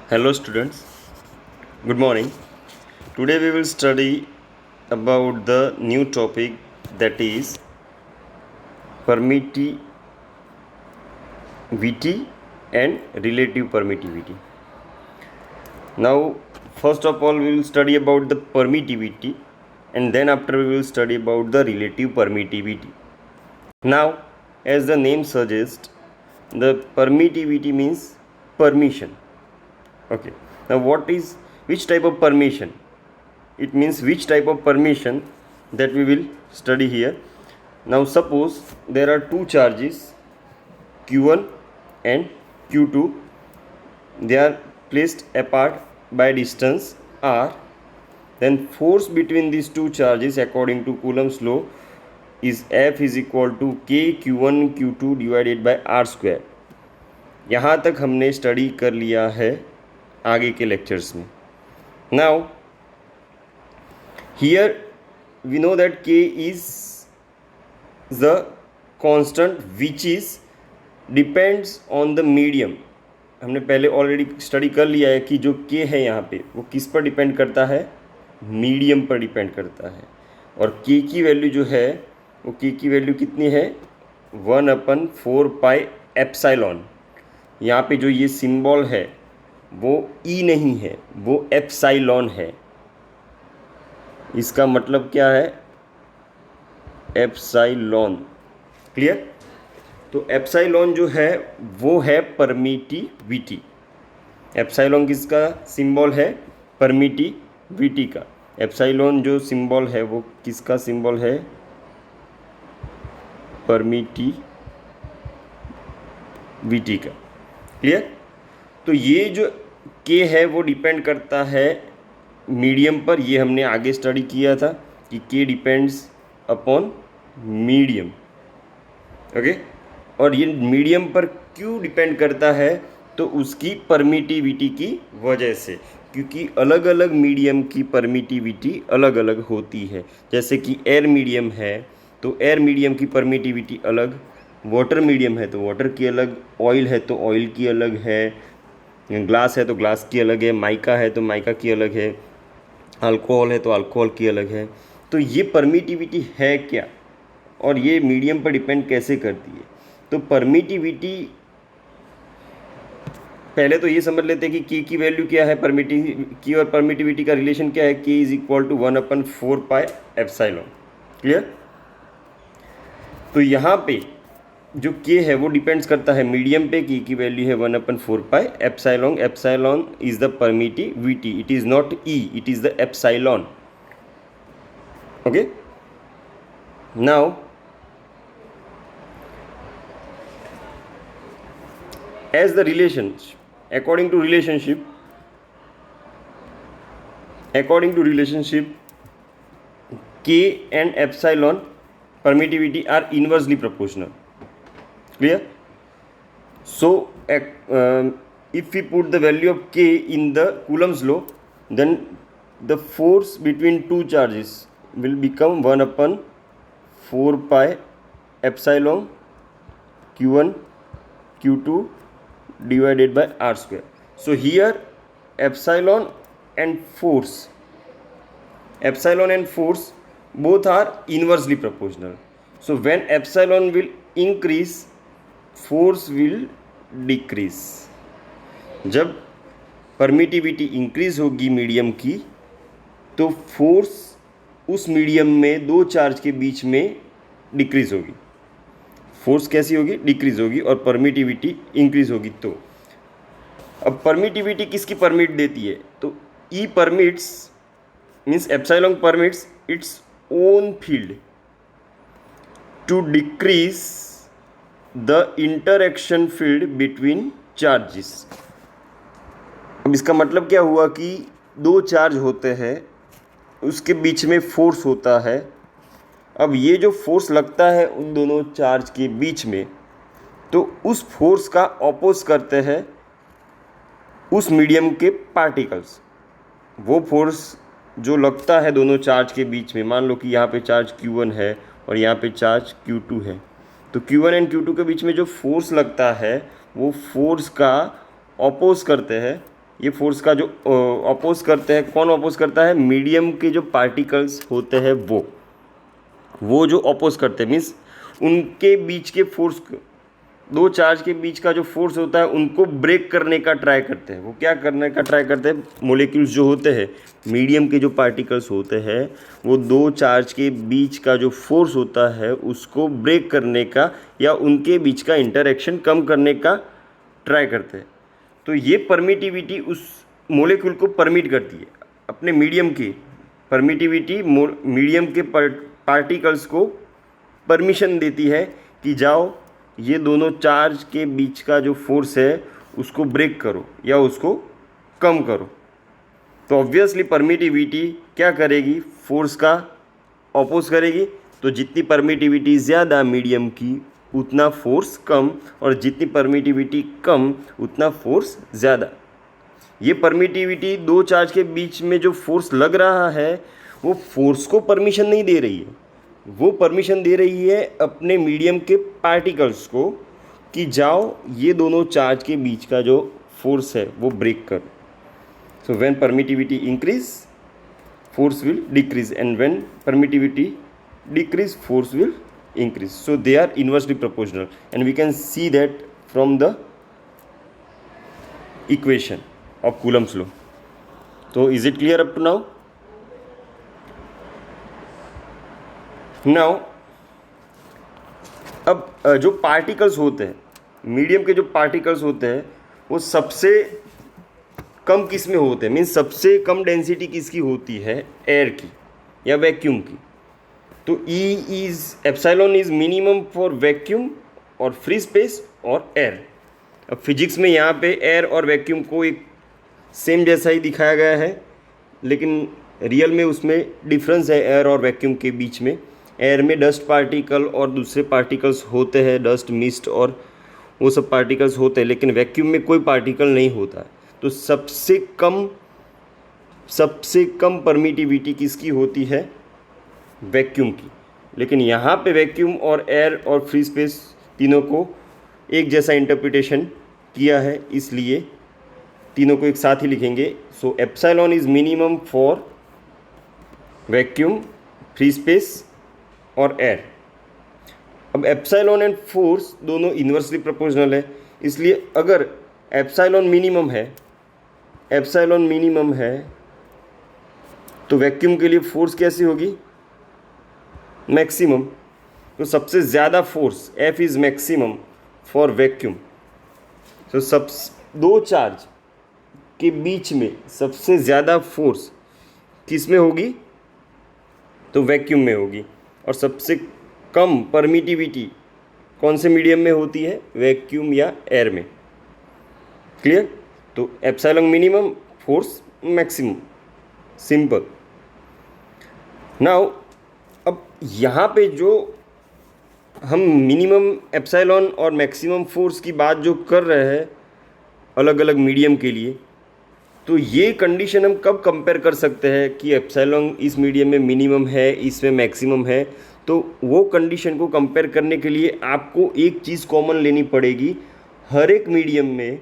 Hello students, good morning. Today we will study about the new topic that is permittivity and relative permittivity. Now first of all we will study about the permittivity and then after we will study about the relative permittivity. Now as the name suggests, the permittivity means permission. Okay, now which type of permission? It means which type of permission that we will study here. Now suppose there are two charges q1 and q2. They are placed apart by distance r. Then force between these two charges according to Coulomb's law is F is equal to k q1 q2 divided by r square. यहाँ तक हमने study कर लिया है आगे के lectures में. Now here we know that k is the constant which is depends on the medium. हमने पहले ऑलरेडी स्टडी कर लिया है कि जो k है यहाँ पे वो किस पर डिपेंड करता है, मीडियम पर डिपेंड करता है. और k की वैल्यू जो है वो k की वैल्यू कितनी है, 1/4 पाई एप्साइलॉन. यहाँ पे जो ये सिंबल है वो ई नहीं है, वो एप्साइलॉन है. इसका मतलब क्या है, एप्साइलॉन. क्लियर? तो एप्साइलॉन जो है वो है परमिटिविटी. एप्साइलॉन किसका सिंबल है, परमिटिविटी का. एप्साइलॉन जो सिंबल है वो किसका सिंबल है, परमिटिविटी का. क्लियर? तो ये जो k है वो डिपेंड करता है मीडियम पर. ये हमने आगे स्टडी किया था कि k depends upon medium. Okay, और ये मीडियम पर क्यों डिपेंड करता है, तो उसकी परमिटिविटी की वजह से. क्योंकि अलग अलग मीडियम की परमिटिविटी अलग अलग होती है. जैसे कि एयर मीडियम है तो एयर मीडियम की परमिटिविटी अलग, वाटर मीडियम है तो वाटर की अलग, ऑयल है तो ऑयल की अलग है, ग्लास है तो ग्लास की अलग है, माइका है तो माइका की अलग है, अल्कोहल है तो अल्कोहल की अलग है. तो ये परमिटिविटी है क्या और ये मीडियम पर डिपेंड कैसे करती है. तो परमिटिविटी पहले तो ये समझ लेते हैं कि k की वैल्यू क्या है, की और परमिटिविटी का रिलेशन क्या है, k is equal to 1/4 pi epsilon. Clear? तो यहाँ पे जो k है वो डिपेंड्स करता है मीडियम पे. k की वैल्यू है 1/4 pi epsilon. Epsilon is the permittivity, it is not e, it is the epsilon. Okay, now as the relationship, according to relationship k and epsilon permittivity are inversely proportional. Clear? So if we put the value of k in the Coulomb's law, then the force between two charges will become 1/4 pi epsilon q1 q2 divided by r square. So here epsilon and force both are inversely proportional. So when epsilon will increase, force will decrease. जब permittivity increase होगी medium की तो force उस medium में दो charge के बीच में decrease होगी. फोर्स कैसी होगी, डिक्रीज होगी, और परमिटिविटी इंक्रीज होगी. तो अब परमिटिविटी किसकी परमिट देती है, तो e permits means epsilon permits its own field to decrease the interaction field between charges. अब इसका मतलब क्या हुआ कि दो चार्ज होते हैं, उसके बीच में फोर्स होता है. अब ये जो फोर्स लगता है उन दोनों चार्ज के बीच में, तो उस फोर्स का ऑपोज करते हैं उस मीडियम के पार्टिकल्स. वो फोर्स जो लगता है दोनों चार्ज के बीच में, मान लो कि यहाँ पे चार्ज Q1 है और यहाँ पे चार्ज Q2 है, तो Q1 एंड Q2 के बीच में जो फोर्स लगता है वो फोर्स का ऑपोज करते हैं ये फोर्स का जो अपोज करते हैं, कौन अपोज करता है? मीडियम के जो पार्टिकल्स होते हैं वो जो अपोज करते हैं, मीन्स उनके बीच के फोर्स, दो चार्ज के बीच का जो फोर्स होता है उनको ब्रेक करने का ट्राई करते हैं। वो क्या करने का ट्राई करते हैं? मोलिक्यूल्स जो होते हैं, मीडियम के जो पार्टिकल्स होते हैं, वो दो चार्ज के बीच का जो फोर्स होता है उसको ब्रेक करने का या उनके बीच का इंटरेक्शन कम करने का ट्राई करते हैं। तो ये परमिटिविटी उस मोलिक्यूल को परमिट करती है, अपने मीडियम की परमिटिविटी मीडियम के पार्टिकल्स को परमिशन देती है कि जाओ ये दोनों चार्ज के बीच का जो फोर्स है उसको ब्रेक करो या उसको कम करो। तो ऑब्वियसली परमिटिविटी क्या करेगी? फोर्स का ऑपोज करेगी। तो जितनी परमिटिविटी ज़्यादा मीडियम की उतना फोर्स कम, और जितनी परमिटिविटी कम उतना फोर्स ज़्यादा। ये परमिटिविटी दो चार्ज के बीच में जो फोर्स लग रहा है वो फोर्स को परमिशन नहीं दे रही है, वो परमिशन दे रही है अपने मीडियम के पार्टिकल्स को कि जाओ ये दोनों चार्ज के बीच का जो फोर्स है वो ब्रेक करो। So when permittivity increase force will decrease, and when permittivity decrease force will increase. So they are inversely proportional, and we can see that from the equation of Coulomb's law. So is it clear up to now? Now अब जो particles होते हैं, medium के जो particles होते हैं वो सबसे कम किस में होते हैं? मीन्स सबसे कम डेंसिटी किसकी होती है? एयर की या वैक्यूम की। तो epsilon is minimum for vacuum और फ्री स्पेस और एयर। अब फिजिक्स में यहाँ पे एयर और वैक्यूम को एक सेम जैसा ही दिखाया गया है, लेकिन रियल में उसमें डिफरेंस है एयर और वैक्यूम के बीच में। एयर में डस्ट पार्टिकल और दूसरे पार्टिकल्स होते हैं, डस्ट, मिस्ट और वो सब पार्टिकल्स होते हैं, लेकिन वैक्यूम में कोई पार्टिकल नहीं होता है। तो सबसे कम परमिटिविटी किसकी होती है? वैक्यूम की। लेकिन यहाँ पे वैक्यूम और एयर और फ्री स्पेस तीनों को एक जैसा इंटरप्रिटेशन किया है, इसलिए तीनों को एक साथ ही लिखेंगे। So epsilon is minimum for vacuum, free space और एयर। अब एप्सिलॉन एंड फोर्स दोनों इन्वर्सली प्रोपोर्शनल है, इसलिए अगर एप्सिलॉन मिनिमम है तो वैक्यूम के लिए फोर्स कैसी होगी? मैक्सिमम। तो सबसे ज़्यादा force F is maximum for vacuum. तो दो चार्ज के बीच में सबसे ज़्यादा फोर्स किस में होगी? तो वैक्यूम में होगी। और सबसे कम परमिटिविटी कौन से मीडियम में होती है? वैक्यूम या एयर में। क्लियर? तो epsilon minimum, force maximum, simple. Now अब यहाँ पे जो हम मिनिमम एप्सिलॉन और मैक्सिमम फोर्स की बात जो कर रहे हैं अलग अलग मीडियम के लिए, तो ये कंडीशन हम कब कंपेयर कर सकते हैं कि एप्सिलॉन इस मीडियम में मिनिमम है, इसमें मैक्सिमम है? तो वो कंडीशन को कंपेयर करने के लिए आपको एक चीज़ कॉमन लेनी पड़ेगी। हर एक मीडियम में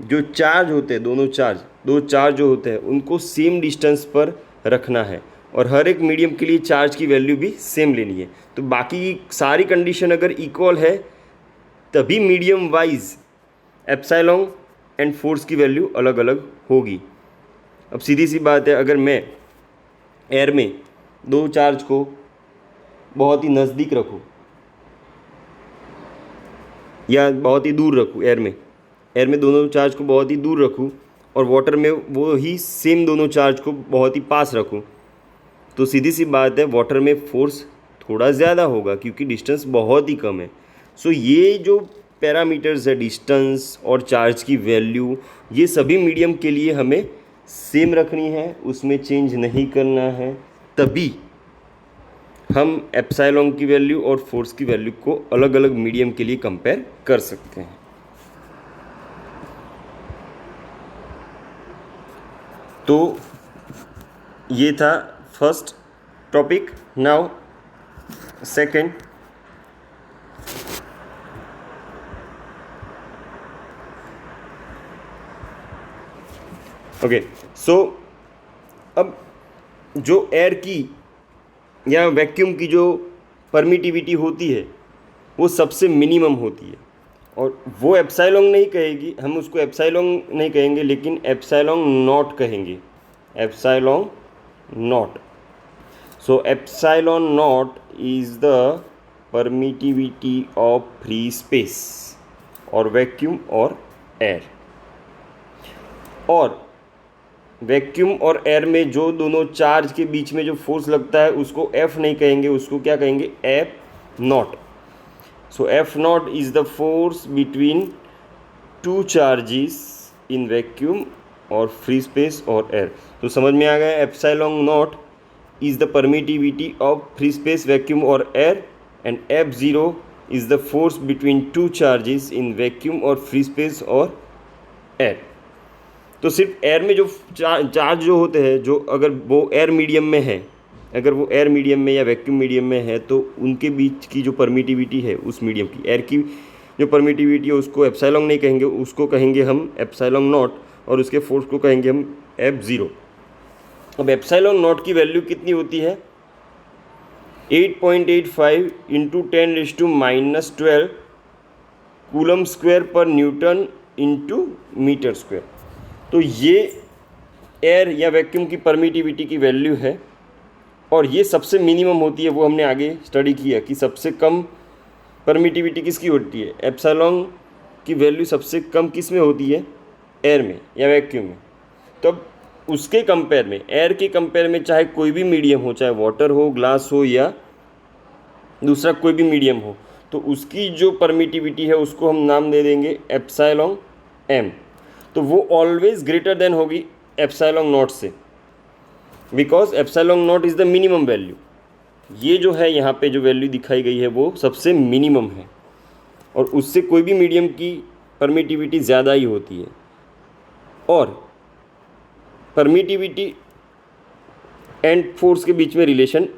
जो चार्ज होते हैं, दो चार्ज जो होते हैं उनको सेम डिस्टेंस पर रखना है, और हर एक मीडियम के लिए चार्ज की वैल्यू भी सेम लेनी है। तो बाकी सारी कंडीशन अगर इक्वल है तभी medium wise epsilon and force की वैल्यू अलग अलग होगी। अब सीधी सी बात है, अगर मैं एयर में दो चार्ज को बहुत ही नज़दीक रखूँ या बहुत ही दूर रखूँ, एयर में दोनों चार्ज को बहुत ही दूर रखूँ, और वाटर में वो ही सेम दोनों चार्ज को बहुत ही पास रखूँ, तो सीधी सी बात है वाटर में फोर्स थोड़ा ज़्यादा होगा क्योंकि डिस्टेंस बहुत ही कम है। सो ये जो पैरामीटर्स है, डिस्टेंस और चार्ज की वैल्यू, ये सभी मीडियम के लिए हमें सेम रखनी है, उसमें चेंज नहीं करना है, तभी हम एप्सिलॉन की वैल्यू और फोर्स की वैल्यू को अलग अलग मीडियम के लिए कंपेयर कर सकते हैं। तो ये था first topic. Now second, okay, so अब जो एयर की या वैक्यूम की जो परमिटिविटी होती है वो सबसे मिनिमम होती है, और वो एप्सिलॉन नहीं कहेगी, हम उसको एप्सिलॉन नहीं कहेंगे लेकिन एप्सिलॉन नॉट कहेंगे, epsilon not. So epsilon naught is the permittivity of free space और वैक्यूम और एयर। और वैक्यूम और एयर में जो दोनों चार्ज के बीच में जो फोर्स लगता है उसको एफ नहीं कहेंगे, उसको क्या कहेंगे, F naught. So F not is the force between two charges in vacuum और फ्री स्पेस और एयर। तो समझ में आ गया, epsilon naught is the permittivity of free space, vacuum और air, and F zero is the force between two charges in vacuum और free space और एयर। तो सिर्फ एयर में जो चार्ज जो होते हैं, जो अगर वो एयर मीडियम में है, अगर वो एयर मीडियम में या वैक्यूम मीडियम में है, तो उनके बीच की जो परमिटिविटी है उस मीडियम की, एयर की जो परमिटिविटी है उसको एप्सिलॉन नहीं कहेंगे, उसको कहेंगे हम एप्सिलॉन नॉट, और उसके फोर्स को कहेंगे हम एफ ज़ीरो। अब एप्सिलॉन नॉट की वैल्यू कितनी होती है, 8.85 इंटू 10⁻⁻12 कूलम स्क्वायर पर न्यूटन इंटू मीटर स्क्वायर। तो ये एयर या वैक्यूम की परमिटिविटी की वैल्यू है, और ये सबसे मिनिमम होती है। वो हमने आगे स्टडी किया कि सबसे कम परमिटिविटी किसकी होती है, एप्सिलॉन की वैल्यू सबसे कम किस में होती है, एयर में या वैक्यूम में। तो अब उसके कंपेयर में, एयर के कंपेयर में चाहे कोई भी मीडियम हो, चाहे वाटर हो, ग्लास हो या दूसरा कोई भी मीडियम हो, तो उसकी जो परमिटिविटी है उसको हम नाम दे देंगे एप्सिलॉन एम। तो वो ऑलवेज ग्रेटर देन होगी एप्सिलॉन नॉट से, because epsilon not is the minimum value. ये जो है यहाँ पे जो वैल्यू दिखाई गई है वो सबसे मिनिमम है, और उससे कोई भी मीडियम की परमिटिविटी ज़्यादा ही होती है। और परमिटिविटी एंड फोर्स के बीच में रिलेशन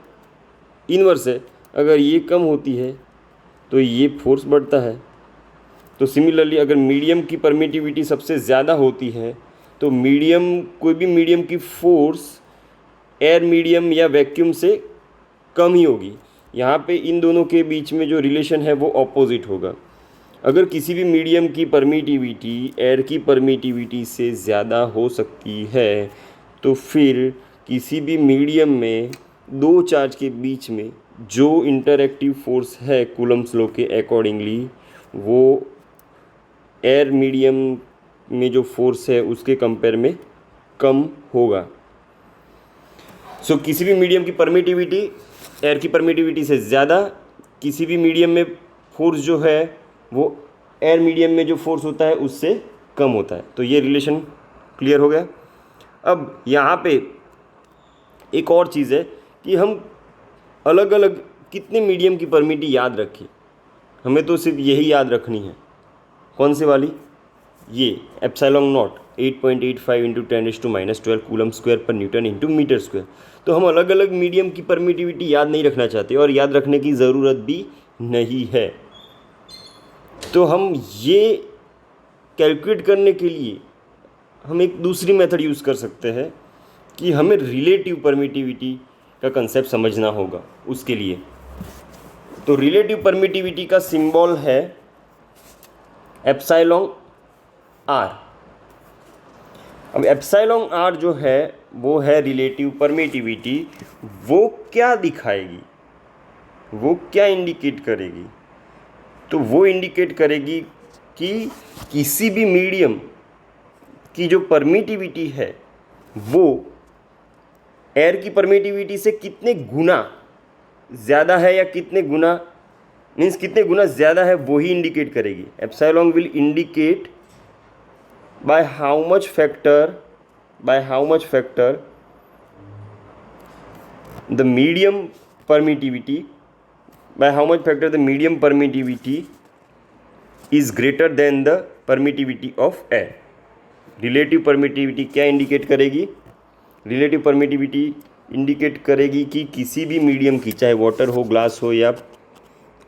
इनवर्स है, अगर ये कम होती है तो ये फोर्स बढ़ता है। तो सिमिलरली अगर मीडियम की परमिटिविटी सबसे ज़्यादा होती है तो मीडियम, कोई भी मीडियम की फोर्स एयर मीडियम या वैक्यूम से कम ही होगी। यहाँ पे इन दोनों के बीच में जो रिलेशन है वो ऑपोजिट होगा। अगर किसी भी मीडियम की परमिटिविटी एयर की परमिटिविटी से ज़्यादा हो सकती है तो फिर किसी भी मीडियम में दो चार्ज के बीच में जो इंटरएक्टिव फोर्स है कूलम्स लॉ के अकॉर्डिंगली, वो एयर मीडियम में जो फोर्स है उसके कंपेयर में कम होगा। सो किसी भी मीडियम की परमिटिविटी एयर की परमिटिविटी से ज़्यादा, किसी भी मीडियम में फोर्स जो है वो एयर मीडियम में जो फोर्स होता है उससे कम होता है। तो ये रिलेशन क्लियर हो गया। अब यहाँ पे एक और चीज़ है कि हम अलग अलग कितने मीडियम की परमिटिविटी याद रखें। हमें तो सिर्फ यही याद रखनी है, कौन सी वाली, ये epsilon not 8.85 into 10⁻12 coulomb square पर न्यूटन इंटू मीटर स्क्वायर। तो हम अलग अलग मीडियम की परमिटिविटी याद नहीं रखना चाहते, और याद रखने की ज़रूरत भी नहीं है। तो हम ये कैलकुलेट करने के लिए हम एक दूसरी मेथड यूज़ कर सकते हैं कि हमें रिलेटिव परमिटिविटी का कंसेप्ट समझना होगा उसके लिए। तो रिलेटिव परमिटिविटी का सिंबल है एप्सिलॉन आर। अब एप्सिलॉन आर जो है वो है रिलेटिव परमिटिविटी। वो क्या दिखाएगी, वो क्या इंडिकेट करेगी, तो वो इंडिकेट करेगी कि किसी भी मीडियम की जो परमिटिविटी है वो एयर की परमिटिविटी से कितने गुना ज़्यादा है, या कितने गुना मीन्स कितने गुना ज़्यादा है वो ही इंडिकेट करेगी। Epsilon will indicate by how much factor the medium permittivity is greater than the permittivity of air। Relative permittivity क्या इंडिकेट करेगी, रिलेटिव परमिटिविटी इंडिकेट करेगी कि किसी भी मीडियम की, चाहे वाटर हो, ग्लास हो या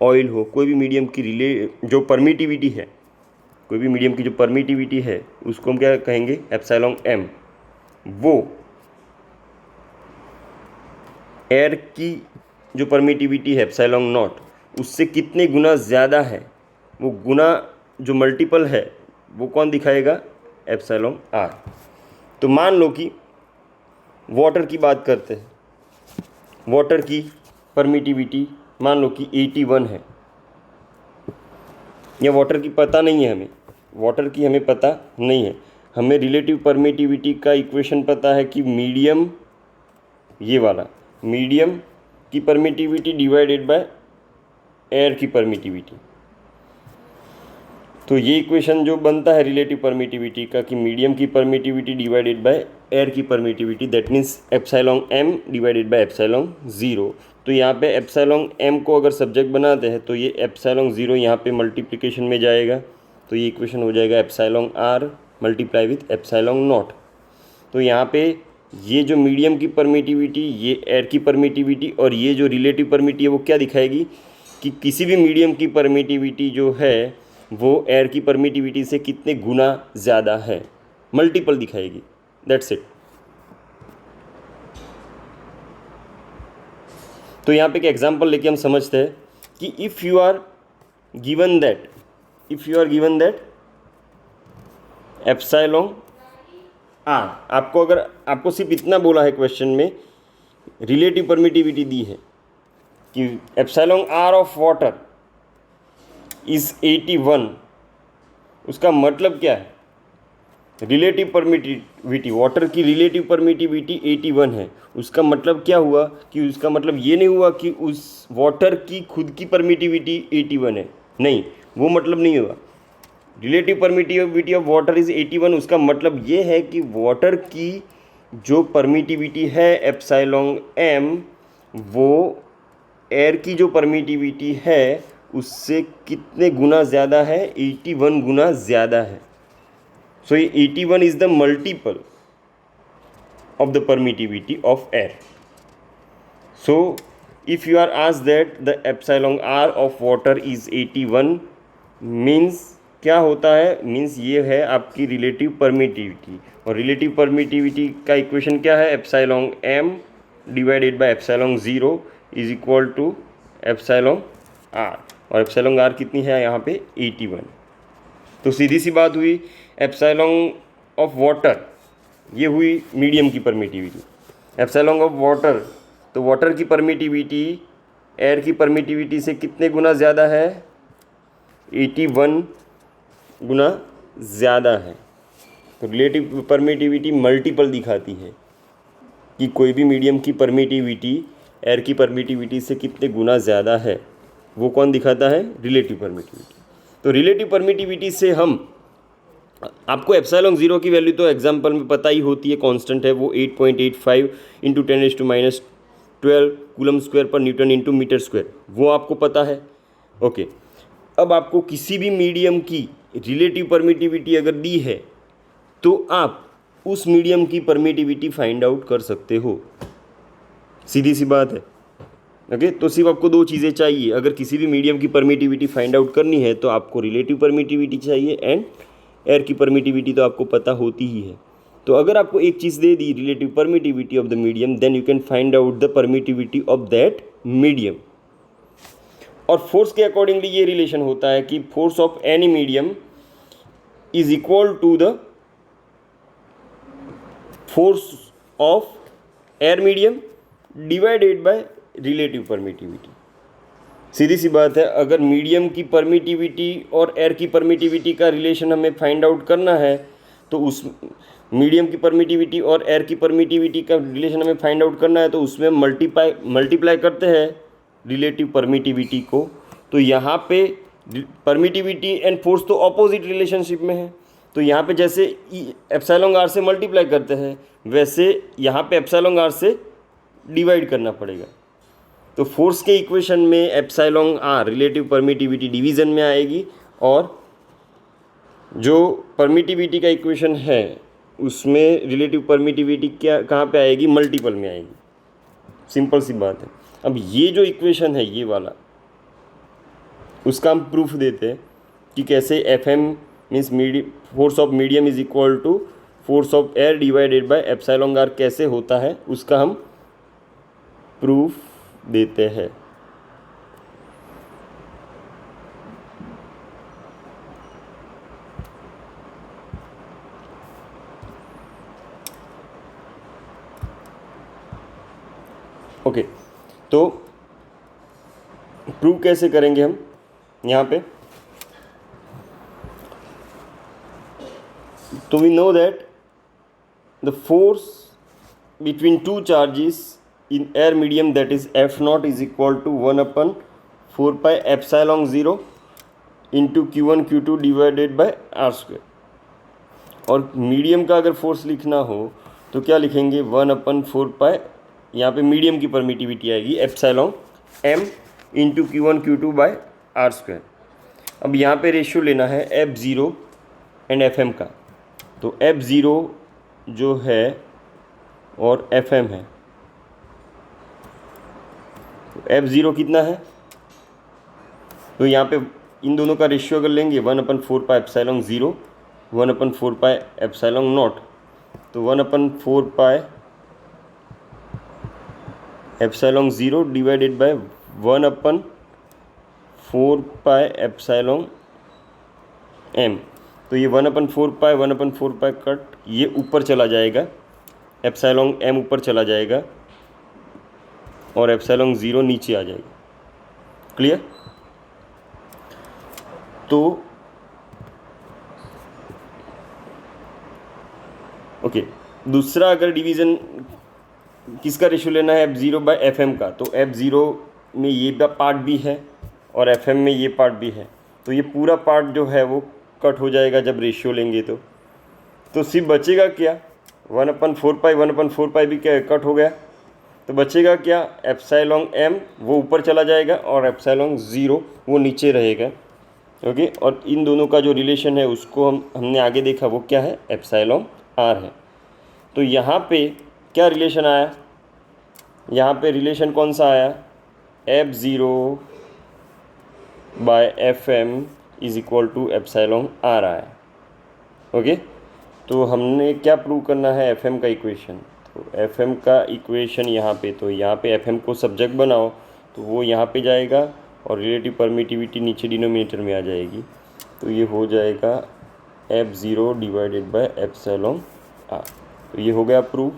ऑयल हो, कोई भी मीडियम की जो परमिटिविटी है, कोई भी मीडियम की जो परमिटिविटी है उसको हम क्या कहेंगे, एप्सिलॉन एम। वो एयर की जो परमिटिविटी है एप्सिलॉन नॉट उससे कितने गुना ज़्यादा है, वो गुना जो मल्टीपल है वो कौन दिखाएगा, एप्सिलॉन आर। तो मान लो कि वाटर की बात करते हैं, वाटर की परमिटिविटी मान लो कि 81 है, या वाटर की पता नहीं है हमें, वाटर की हमें पता नहीं है, हमें रिलेटिव परमिटिविटी का इक्वेशन पता है कि मीडियम, ये वाला मीडियम की परमिटिविटी डिवाइडेड बाय एयर की परमिटिविटी। तो ये इक्वेशन जो बनता है रिलेटिव परमिटिविटी का कि मीडियम की परमिटिविटी डिवाइडेड बाय एयर की permittivity, that means epsilon M divided by epsilon zero. तो यहाँ पे एप्सिलॉन एम को अगर सब्जेक्ट बनाते हैं तो ये एप्सिलॉन ज़ीरो यहाँ पे मल्टीप्लिकेशन में जाएगा, तो ये इक्वेशन हो जाएगा epsilon R multiply with epsilon not. तो यहाँ पे ये जो मीडियम की परमिटिविटी, ये एयर की परमिटिविटी और ये जो रिलेटिव परमिटिविटी है वो क्या दिखाएगी कि किसी भी मीडियम की परमिटिविटी जो है वो एयर की परमिटिविटी से कितने गुना ज़्यादा है, मल्टीपल दिखाएगी, दैट्स इट। तो यहाँ पे एक एग्जांपल लेके हम समझते हैं कि if you are given that epsilon R, आपको सिर्फ इतना बोला है क्वेश्चन में, रिलेटिव परमिटिविटी दी है कि epsilon R of water is 81, उसका मतलब क्या है, रिलेटिव परमिटिविटी, वाटर की रिलेटिव परमिटिविटी 81 है, उसका मतलब क्या हुआ कि उसका मतलब ये नहीं हुआ कि उस वाटर की खुद की परमिटिविटी 81 है, नहीं, वो मतलब नहीं हुआ। Relative permittivity of water is 81, उसका मतलब ये है कि वाटर की जो परमिटिविटी है एप्सिलॉन एम, वो एयर की जो परमिटिविटी है उससे कितने गुना ज़्यादा है, 81 गुना ज़्यादा है। सो ये 81 is the multiple of the permittivity of air. So if you are asked that the epsilon R of water is 81 means क्या होता है, मीन्स ये है आपकी रिलेटिव परमिटिविटी, और रिलेटिव परमिटिविटी का इक्वेशन क्या है, epsilon M divided by epsilon zero is equal to epsilon R, और एप्सिलॉन आर कितनी है यहाँ पे 81। तो सीधी सी बात हुई, एप्सिलॉन ऑफ वाटर ये हुई मीडियम की परमिटिविटी, एप्सिलॉन ऑफ वाटर, तो वाटर की परमिटिविटी एयर की परमिटिविटी से कितने गुना ज़्यादा है, 81 गुना ज़्यादा है। तो रिलेटिव परमिटिविटी मल्टीपल दिखाती है कि कोई भी मीडियम की परमिटिविटी एयर की परमिटिविटी से कितने गुना ज़्यादा है, वो कौन दिखाता है, रिलेटिव परमिटिविटी। तो रिलेटिव परमिटिविटी से हम, आपको एप्सिलॉन ज़ीरो की वैल्यू तो एग्जाम्पल में पता ही होती है, कांस्टेंट है वो 8.85 इंटू 10⁻12 कूलम स्क्वायर पर न्यूटन इंटू मीटर स्क्वायर, वो आपको पता है। ओके, अब आपको किसी भी मीडियम की रिलेटिव परमिटिविटी अगर दी है तो आप उस मीडियम की परमिटिविटी फाइंड आउट कर सकते हो, सीधी सी बात है। ओके, तो सिर्फ आपको दो चीज़ें चाहिए, अगर किसी भी मीडियम की परमिटिविटी फाइंड आउट करनी है तो आपको रिलेटिव परमिटिविटी चाहिए एंड एयर की परमिटिविटी तो आपको पता होती ही है। तो अगर आपको एक चीज़ दे दी, relative permittivity of the medium, then you can find out the permittivity of that medium. और फोर्स के अकॉर्डिंगली ये रिलेशन होता है कि force of any medium is equal to the force of air medium divided by relative permittivity. सीधी सी बात है, अगर मीडियम की परमिटिविटी और एयर की परमिटिविटी का रिलेशन हमें फाइंड आउट करना है तो उस मीडियम की परमिटिविटी और एयर की परमिटिविटी का रिलेशन हमें फाइंड आउट करना है तो उसमें मल्टीप्लाई करते हैं रिलेटिव परमिटिविटी को। तो यहाँ पे परमिटिविटी एंड फोर्स तो ऑपोजिट रिलेशनशिप में है, तो यहाँ पे जैसे एप्सिलॉन आर से मल्टीप्लाई करते हैं वैसे यहाँ पे एप्सिलॉन आर से डिवाइड करना पड़ेगा। तो फोर्स के इक्वेशन में epsilon R relative permittivity division में आएगी, और जो परमिटिविटी का इक्वेशन है उसमें रिलेटिव परमिटिविटी क्या कहाँ पे आएगी, मल्टीपल में आएगी। सिंपल सी बात है। अब ये जो इक्वेशन है ये वाला, उसका हम प्रूफ देते हैं कि कैसे F M means force of medium is equal to force of air divided by epsilon R कैसे होता है उसका हम प्रूफ देते हैं। ओके, तो प्रूव कैसे करेंगे हम यहाँ पे? तो we know that the force between two charges in air medium that is F not is equal to 1/4 pi epsilon 0 into Q1 Q2 divided by R square. और मीडियम का अगर फोर्स लिखना हो तो क्या लिखेंगे? 1/4 पाई, यहाँ पे मीडियम की परमिटिविटी आएगी epsilon m into Q1 Q2 by R square. अब यहाँ पे रेशियो लेना है F0 एंड Fm का। तो F0 जो है और Fm है, तो F0 कितना है? तो यहाँ पे इन दोनों का रेशियो अगर लेंगे 1/4 pi epsilon 0 1/4 pi epsilon not, तो 1/4 pi epsilon 0 divided by 1/4 pi epsilon m। तो ये 1/4 पाई कट ये ऊपर चला जाएगा, एप्सिलॉन m ऊपर चला जाएगा और एप्सिलॉन 0 नीचे आ जाएगा। क्लियर? तो ओके, दूसरा अगर डिवीज़न किसका रेशियो लेना है? F0 बाय Fm का। तो F0 में ये पार्ट भी है और Fm में ये पार्ट भी है, तो ये पूरा पार्ट जो है वो कट हो जाएगा जब रेशियो लेंगे। तो सिर्फ बचेगा क्या? 1/4 पाई भी क्या कट हो गया, तो बचेगा क्या? एप्सिलॉन m वो ऊपर चला जाएगा और एप्सिलॉन 0 वो नीचे रहेगा। ओके, और इन दोनों का जो रिलेशन है उसको हमने आगे देखा, वो क्या है? एप्सिलॉन r है। तो यहाँ पे क्या रिलेशन आया? यहाँ पे रिलेशन कौन सा आया? F0 by Fm is equal to epsilon r आया। ओके, तो हमने क्या प्रूव करना है? Fm का इक्वेशन। तो Fm का इक्वेशन यहाँ पे, तो यहाँ पे Fm को सब्जेक्ट बनाओ तो वो यहाँ पे जाएगा और रिलेटिव परमिटिविटी नीचे डिनोमिनेटर में आ जाएगी। तो ये हो जाएगा F0 divided by epsilon r। तो ये हो गया प्रूव।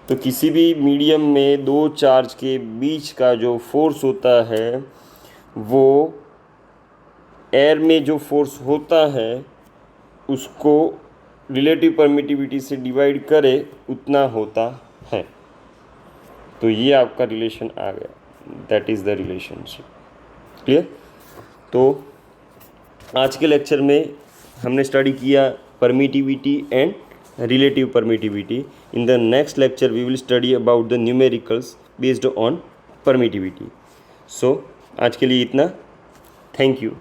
तो किसी भी मीडियम में दो चार्ज के बीच का जो फोर्स होता है वो एयर में जो फोर्स होता है उसको रिलेटिव परमिटिविटी से डिवाइड करे उतना होता है। तो ये आपका रिलेशन आ गया, that is the relationship. Clear? तो आज के लेक्चर में हमने स्टडी किया permittivity and relative permittivity. In the next lecture we will study about the numericals based on permittivity. So आज के लिए इतना, थैंक यू।